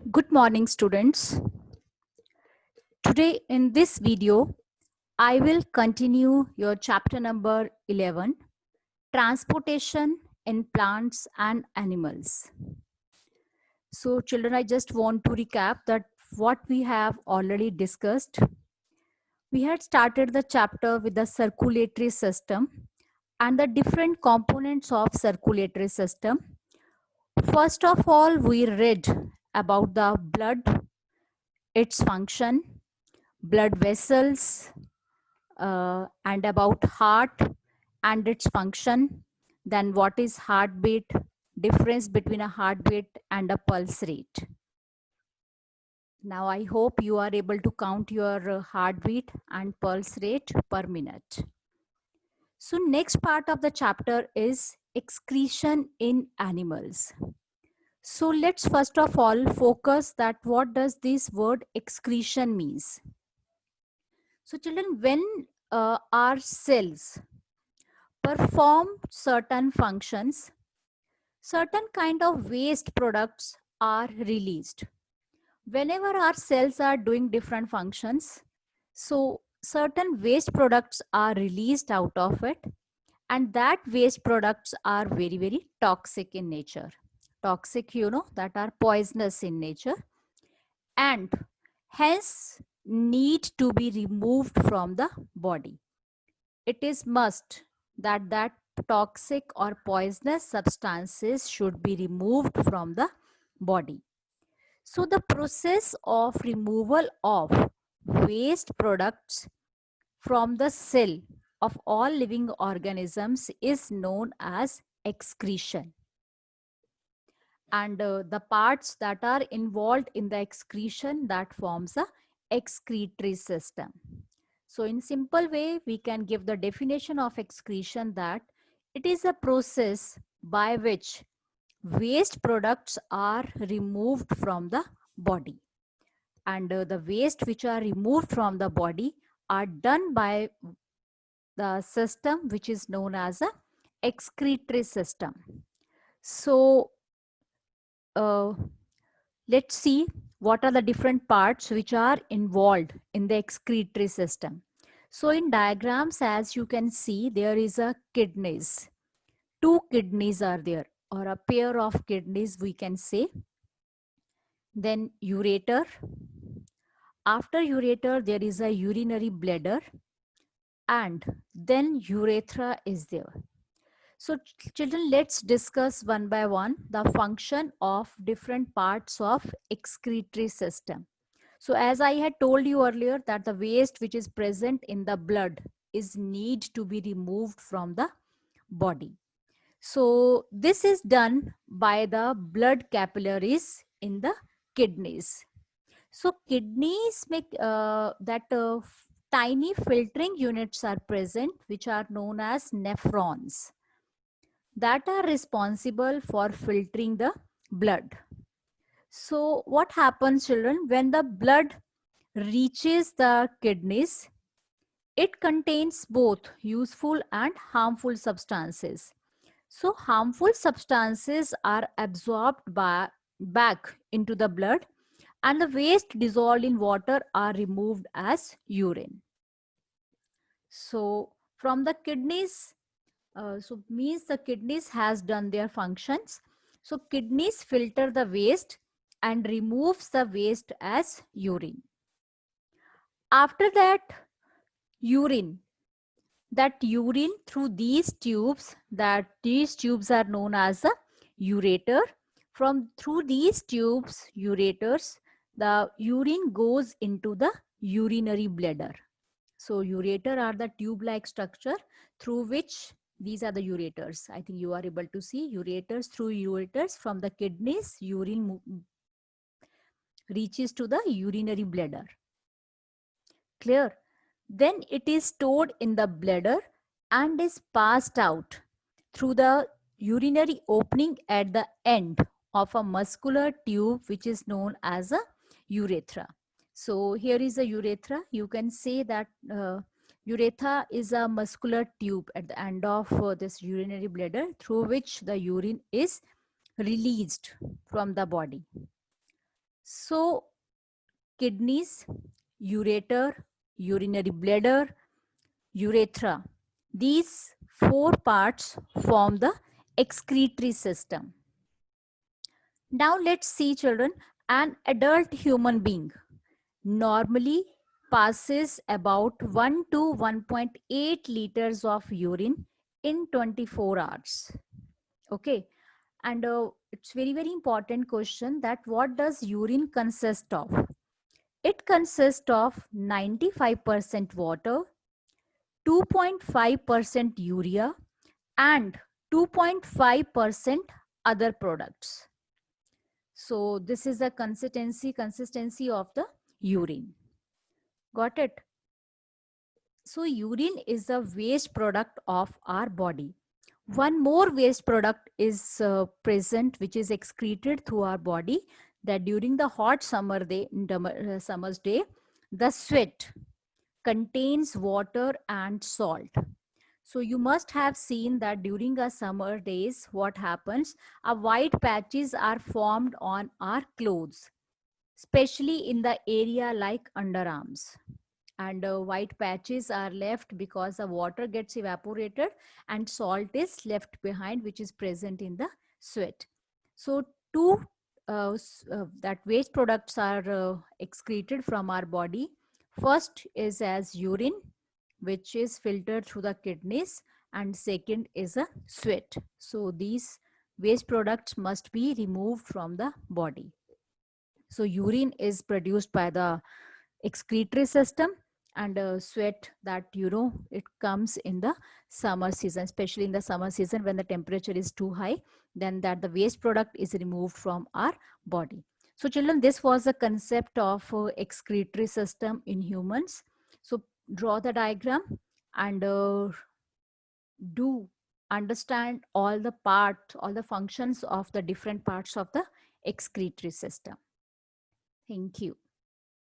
Good morning, students. Today in this video, I will continue your chapter number 11, Transportation in Plants and Animals. So children, I just want to recap that what we have already discussed. We had started the chapter with the circulatory system and the different components of circulatory system. First of all, we read about the blood, its function, blood vessels, and about heart and its function, then what is heartbeat, difference between a heartbeat and a pulse rate. Now I hope you are able to count your heartbeat and pulse rate per minute. So next part of the chapter is excretion in animals. So let's first of all focus that what does this word excretion means. So children, when our cells perform certain functions, certain kind of waste products are released. Whenever our cells are doing different functions, so certain waste products are released out of it, and that waste products are very, very toxic in nature. Toxic, that are poisonous in nature, and hence need to be removed from the body. It is must that toxic or poisonous substances should be removed from the body. So the process of removal of waste products from the cell of all living organisms is known as excretion. And the parts that are involved in the excretion, that forms a excretory system. So in simple way, we can give the definition of excretion that it is a process by which waste products are removed from the body. And the waste which are removed from the body are done by the system which is known as a excretory system. So uh, let's see what are the different parts which are involved in the excretory system. So in diagrams, as you can see, there is a kidneys. Two kidneys are there, or a pair of kidneys we can say. Then ureter. After ureter, there is a urinary bladder, and then urethra is there. So children, let's discuss one by one the function of different parts of excretory system. So as I had told you earlier that the waste which is present in the blood is need to be removed from the body. So this is done by the blood capillaries in the kidneys. So kidneys make tiny filtering units are present which are known as nephrons that are responsible for filtering the blood. So what happens, children, when the blood reaches the kidneys, it contains both useful and harmful substances. So harmful substances are absorbed back into the blood, and the waste dissolved in water are removed as urine. So from the kidneys, so means the kidneys has done their functions. So kidneys filter the waste and removes the waste as urine. After that, urine. That urine through these tubes, are known as a ureter. From through these tubes, ureters, the urine goes into the urinary bladder. So ureter are the tube-like structure through which these are the ureters. I think you are able to see ureters. Through ureters from the kidneys, urine reaches to the urinary bladder. Clear? Then it is stored in the bladder and is passed out through the urinary opening at the end of a muscular tube which is known as a urethra. So here is a urethra. You can say that urethra is a muscular tube at the end of this urinary bladder through which the urine is released from the body. So kidneys, ureter, urinary bladder, urethra. These four parts form the excretory system. Now let's see children, an adult human being normally passes about 1 to 1.8 liters of urine in 24 hours. Okay. And it's very important question that what does urine consist of? It consists of 95% water, 2.5% urea, and 2.5% other products. So this is the consistency of the urine. Got it? So urine is a waste product of our body. One more waste product is present, which is excreted through our body, that during the hot summer's day, the sweat contains water and salt. So you must have seen that during a summer days, what happens? A white patches are formed on our clothes, especially in the area like underarms. And white patches are left because the water gets evaporated and salt is left behind, which is present in the sweat. So two that waste products are excreted from our body. First is as urine, which is filtered through the kidneys, and second is a sweat. So these waste products must be removed from the body. So urine is produced by the excretory system, and sweat, that it comes in the summer season, especially in the summer season when the temperature is too high, then that the waste product is removed from our body. So children, this was the concept of excretory system in humans. So draw the diagram and do understand all the functions of the different parts of the excretory system. Thank you.